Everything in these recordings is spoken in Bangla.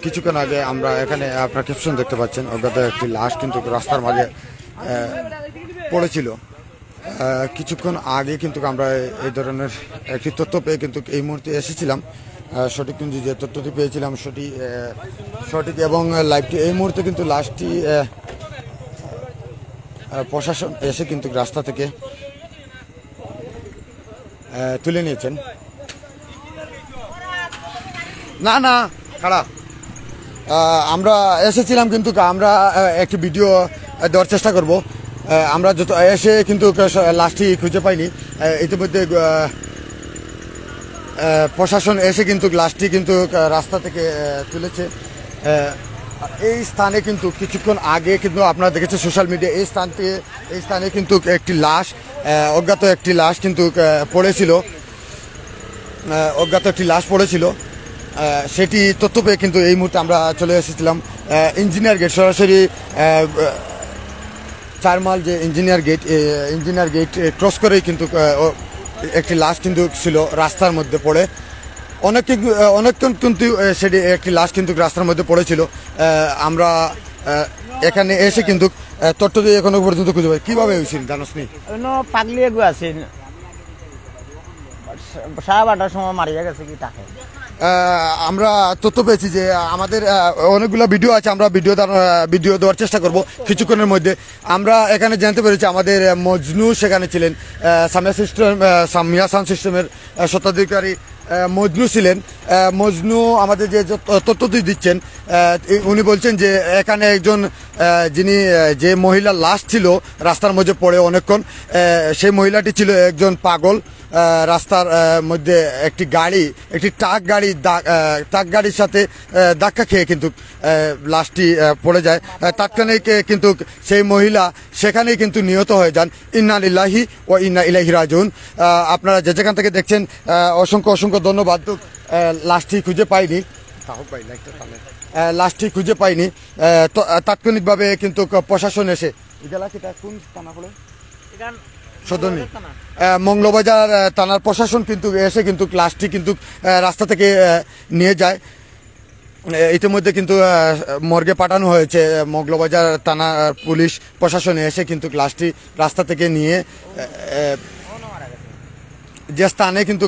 কিছুক্ষণ আগে আমরা এখানে আপনার ক্যাপশন দেখতে পাচ্ছেন, অজ্ঞাত একটি লাশ কিন্তু রাস্তার মাঝে পড়েছিল। কিছুক্ষণ আগে কিন্তু আমরা এই ধরনের একটি তথ্য পেয়ে কিন্তু এই মুহূর্তে এসেছিলাম। সঠিক কিন্তু যে তথ্যটি পেয়েছিলাম সঠিক এবং লাইভটি এই মুহূর্তে কিন্তু লাশটি প্রশাসন এসে কিন্তু রাস্তা থেকে তুলে নিয়েছেন। না না খারাপ, আমরা এসেছিলাম কিন্তু আমরা একটি ভিডিও দেওয়ার চেষ্টা করব। আমরা যত এসে কিন্তু লাশটি খুঁজে পাইনি। ইতিমধ্যে প্রশাসন এসে কিন্তু লাশটি কিন্তু রাস্তা থেকে তুলেছে। এই স্থানে কিন্তু কিছুক্ষণ আগে কিন্তু আপনারা দেখেছেন সোশ্যাল মিডিয়া, এই স্থানে কিন্তু একটি লাশ, অজ্ঞাত একটি লাশ কিন্তু পড়েছিল। সেটি তথ্য পেয়ে কিন্তু এই মুহূর্তে আমরা চলে এসেছিলাম ইঞ্জিনিয়ার গেট, সরাসরি 4 মাইল যে ইঞ্জিনিয়ার গেট ক্রস করেই কিন্তু একটি লাশ কিন্তু ছিল রাস্তার মধ্যে পড়ে। অনেকক্ষণ কিন্তু সেটি একটি লাশ কিন্তু রাস্তার মধ্যে পড়েছিল। আমরা এখানে এসে কিন্তু তথ্য দিয়ে এখনো পর্যন্ত খুঁজে পাই। কিভাবে হয়েছিল জানোস নি? পাগলি আছে 12:30টার সময় মারিয়া গেছে কি তাকে। আমরা তথ্য পেয়েছি যে আমাদের অনেকগুলো ভিডিও আছে, আমরা ভিডিও দেওয়ার চেষ্টা করব কিছুক্ষণের মধ্যে। আমরা এখানে জানতে পেরেছি আমাদের মজনু সেখানে ছিলেন, সামিয়া সাউন্ড সিস্টেমের স্বত্বাধিকারী মজনু ছিলেন। মজনু আমাদের যে তথ্যটি দিচ্ছেন, উনি বলছেন যে এখানে একজন যে মহিলার লাশ ছিল রাস্তার মধ্যে পড়ে অনেকক্ষণ, সেই মহিলাটি ছিল একজন পাগল। রাস্তার মধ্যে একটি ট্রাক গাড়ির সাথে ধাক্কা খেয়ে কিন্তু লাশটি পড়ে যায়। তাৎক্ষণিক কিন্তু সেই মহিলা সেখানেই কিন্তু নিহত হয়ে যান। ইন্না লিল্লাহি ও ইন্না ইলাইহি রাজিউন। আপনারা যেখান থেকে দেখছেন অসংখ্য ধন্যবাদ। লাশটি খুঁজে পাইনি, তাৎক্ষণিকভাবে কিন্তু প্রশাসন এসে কোন থানা পড়ে সদনী মঙ্গলবাজার থানার প্রশাসন কিন্তু এসে কিন্তু লাশটি কিন্তু রাস্তা থেকে নিয়ে যায়। ইতিমধ্যে কিন্তু মর্গে পাঠানো হয়েছে। মঙ্গলবাজার থানার পুলিশ প্রশাসন এসে কিন্তু লাশটি রাস্তা থেকে নিয়ে যে স্থানে কিন্তু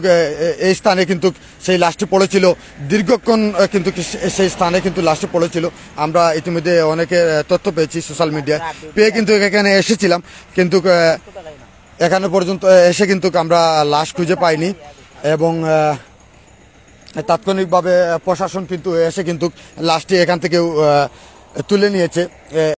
এই স্থানে কিন্তু সেই লাশটি পড়েছিল, দীর্ঘক্ষণ কিন্তু সেই স্থানে কিন্তু লাশটি পড়েছিল। আমরা ইতিমধ্যে অনেকে তথ্য পেয়েছি সোশ্যাল মিডিয়ায়, পেয়ে কিন্তু এখানে এসেছিলাম, কিন্তু এখানে পর্যন্ত এসে কিন্তু আমরা লাশ খুঁজে পাইনি এবং তাৎক্ষণিকভাবে প্রশাসন কিন্তু এসে কিন্তু লাশটি এখান থেকে তুলে নিয়েছে।